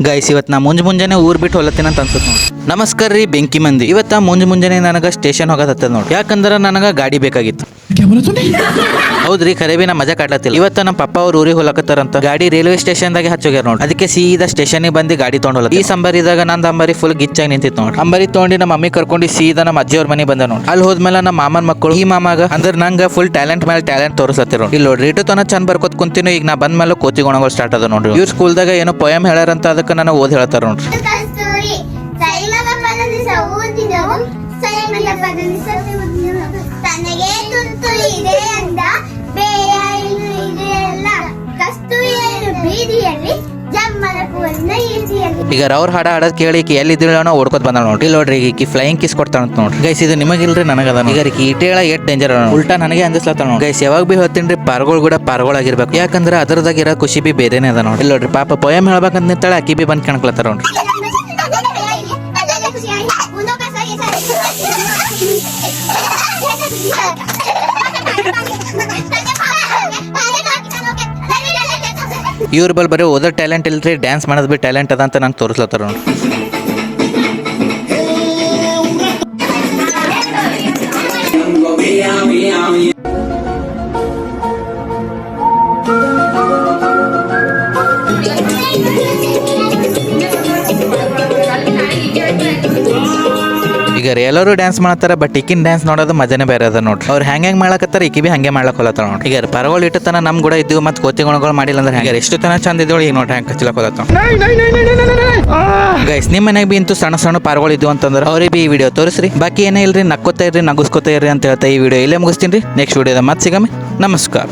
Guys ಇವತ್ತು ನಾ ಮುಂಜಾನೆ ಊರ್ ಬಿಟ್ಟು ಹೊಲತ್ತಿನ ಅಂತ ಅನ್ಸುತ್ತೆ ನೋಡಿ. ನಮಸ್ಕಾರ ರೀ ಬೆಂಕಿ ಮಂದಿ. ಇವತ್ತ ಮುಂಜಾನೆ ನನಗೆ ಸ್ಟೇಷನ್ ಹೋಗತ್ತದ ನೋಡಿ. ಯಾಕಂದ್ರೆ ನನಗೆ ಗಾಡಿ ಬೇಕಾಗಿತ್ತು. ಹೌದ್ರಿ, ಖರೆ ಬಿ ನಾ ಮಜಾ ಕಾಡ್ಲತ್ತಿಲ್ಲ. ಇವತ್ತ ನಮ್ಮ ಪಪ್ಪ ಅವ್ರು ಊರಿಗೆ ಹೋಲಕತ್ತಾರಂತ ಗಾಡಿ ರೈಲ್ವೆ ಸ್ಟೇಷನ್ ದಾಗೆ ಹಚ್ಚೋಗ್ಯಾರ ನೋಡಿ. ಅದಕ್ಕೆ ಸೀದಾ ಸ್ಟೇಷನ್ ಬಂದು ಗಾಡಿ ತೊಗೊಂಡು ಹೋಲ. ಈ ಸಂಬರಿದಾಗ ನಂದು ಅಂಬರಿ ಫುಲ್ ಗಿಚ್ಚಾಗಿ ನಿಂತಿತ್ತು ನೋಡಿ. ಅಂಬರಿ ತೊಗೊಂಡು ನಮ್ಮ ಮಮ್ಮಿ ಕರ್ಕೊಂಡು ಸೀದಾ ನಮ್ಮ ಅಜ್ಜಿ ಅವ್ರ ಮನೆ ಬಂದ ನೋಡಿ. ಅಲ್ಲಿ ಹೋದ್ಮೇಲೆ ನಮ್ಮ ಮಾಮನ ಮಕ್ಕಳು ಈ ಮಾಮಾಗ ಅಂದ್ರೆ ನಂಗೆ ಫುಲ್ ಟ್ಯಾಲೆಂಟ್ ಮೇಲೆ ಟ್ಯಾಲೆಂಟ್ ತೋರಿಸ್ಲತ್ತಿರ ನೋಡಿ. ಇಲ್ಲಿ ನೋಡ್ರಿ ಇಟ್ಟು ತನ ಚಂದ ಬರ್ಕೋತ್ ಕುಂತೀನಿ. ಈಗ ನಾ ಬಂದ ಮೇಲೆ ಕೋತಿ ಗುಣಗಳು ಸ್ಟಾರ್ಟ್ ಅದ ನೋಡ್ರಿ. ಇವ್ರ ಸ್ಕೂಲ್ದಾಗ ಏನೋ ಪೊಯಮ್ ಹೇಳಾರಂತ ಅದಕ್ಕೆ ನಾನು ಓದ್ ಹೇಳ್ತಾರ ನೋಡ್ರಿ. ಈಗ ಅವ್ರ ಹಾಡ ಹಾಡೋದ್ ಕೇಳಿ ಎಲ್ಲಿದ್ದೀಳೋ ಓಡ್ಕೊತ್ ಬಂದ ನೋಡ್ರಿ. ಇಲ್ಲಿ ನೋಡ್ರಿ ಈಕಿ ಫ್ಲೈಯಿಂಗ್ ಕಿಸ್ ಕೊಡ್ತಾಳ ಅಂತ ನೋಡ್ರಿ. ಗೈಸ್ ಇದು ನಿಮಗಿಲ್ರಿ, ನನಗದ. ಈಗ ಈಟೇಳ ಎಟ್ ಡೇಂಜರ್ ಉಲ್ಟಾ ನನಗೆ ಅಂದಿಸ್ಲತ್ತ ನೋಡಿ. ಗೈಸ್ ಯಾವಾಗ ಬಿ ಹೇಳ್ತೀನಿ ಪಾರ್ಗಳು ಕೂಡ ಪಾರ್ಗಳಾಗಿರ್ಬೇಕು. ಯಾಕಂದ್ರೆ ಅದ್ರದಾಗಿರೋ ಖುಷಿ ಬಿ ಬೇರೆನೇ ಅದ ನೋಡಿ. ಇಲ್ಲಿ ನೋಡ್ರಿ ಪಾಪ ಪೊಯಮ್ ಹೇಳ್ಬೇಕಂತ ನಿಂತಾಳೆ, ಅಕ್ಕಿ ಬಿ ಬಂದ್ ಕಣ್ಕೊಳತ್ತಾರ ನೋಡ್ರಿ. ಇವ್ರ ಬಲ್ ಬರೀ ಓದೋ ಟ್ಯಾಲೆಂಟ್ ಇಲ್ರಿ, ಡ್ಯಾನ್ಸ್ ಮಾಡೋದು ಬಿ ಟ್ಯಾಲೆಂಟ್ ಅದ ಅಂತ ನಂಗೆ ತೋರಿಸ್ಲತ್ತಾರ ನೋಡಿ. ಈಗ ಎಲ್ಲರೂ ಡ್ಯಾನ್ಸ್ ಮಾಡತ್ತಾರ, ಬಟ್ ಈಕಿನ ಡ್ಯಾನ್ಸ್ ನೋಡೋದು ಮಜಾನೇ ಬೇರೆ ಅದ ನೋಡ್ರಿ. ಅವ್ರು ಹೆಂಗೆ ಮಾಡ್ಲಕತ್ತಾರ, ಈಕಿ ಬಿ ಹಂಗೆ ಮಾಡ್ಲಕ್ ಹೊಲತ್ತಾಳ ನೋಡಿ. ಈಗ ಪರಗಳು ಇಟ್ಟು ತನ ನಮ್ ಕೂಡ ಇದ್ದೀವಿ, ಮತ್ತೆ ಕೋತಿ ಗುಣಗಳು ಮಾಡಿಲ್ಲ ಅಂದ್ರೆ ಹೆಂಗೆ ಎಷ್ಟು ತನ ಚಂದ ಇದ್ದೋಳು. ಈಗ ನೋಡ್ರಿ ಹೆಂಗೆ ಕಚ್ಚಲಕ್ ಹೊಲತ್ತಾವ. ಗೈಸ್ ನಿಮ್ಮ ಮನೆಗೆ ಬಿ ಇಂತೂ ಸಣ್ಣ ಸಣ್ಣ ಪಾರ್ಗಳು ಇದ್ವು ಅಂತಂದ್ರೆ ಅವ್ರಿಗೆ ಬಿ ಈ ವಿಡಿಯೋ ತೋರಿಸ್ರಿ. ಬಾಕಿ ಏನೇ ಇಲ್ರಿ, ನಕ್ಕೋತಾ ಇರ್ರಿ, ನಗುಸ್ಕೋತಾ ಇರ್ರಿ ಅಂತ ಹೇಳ್ತಾ ಈ ವಿಡಿಯೋ ಇಲ್ಲೇ ಮುಗಿಸ್ತೀನಿ ರೀ. ನೆಕ್ಸ್ಟ್ ವಿಡಿಯೋದ ಮತ್ತೆ ಸಿಗಮ್ಮೆ. ನಮಸ್ಕಾರ.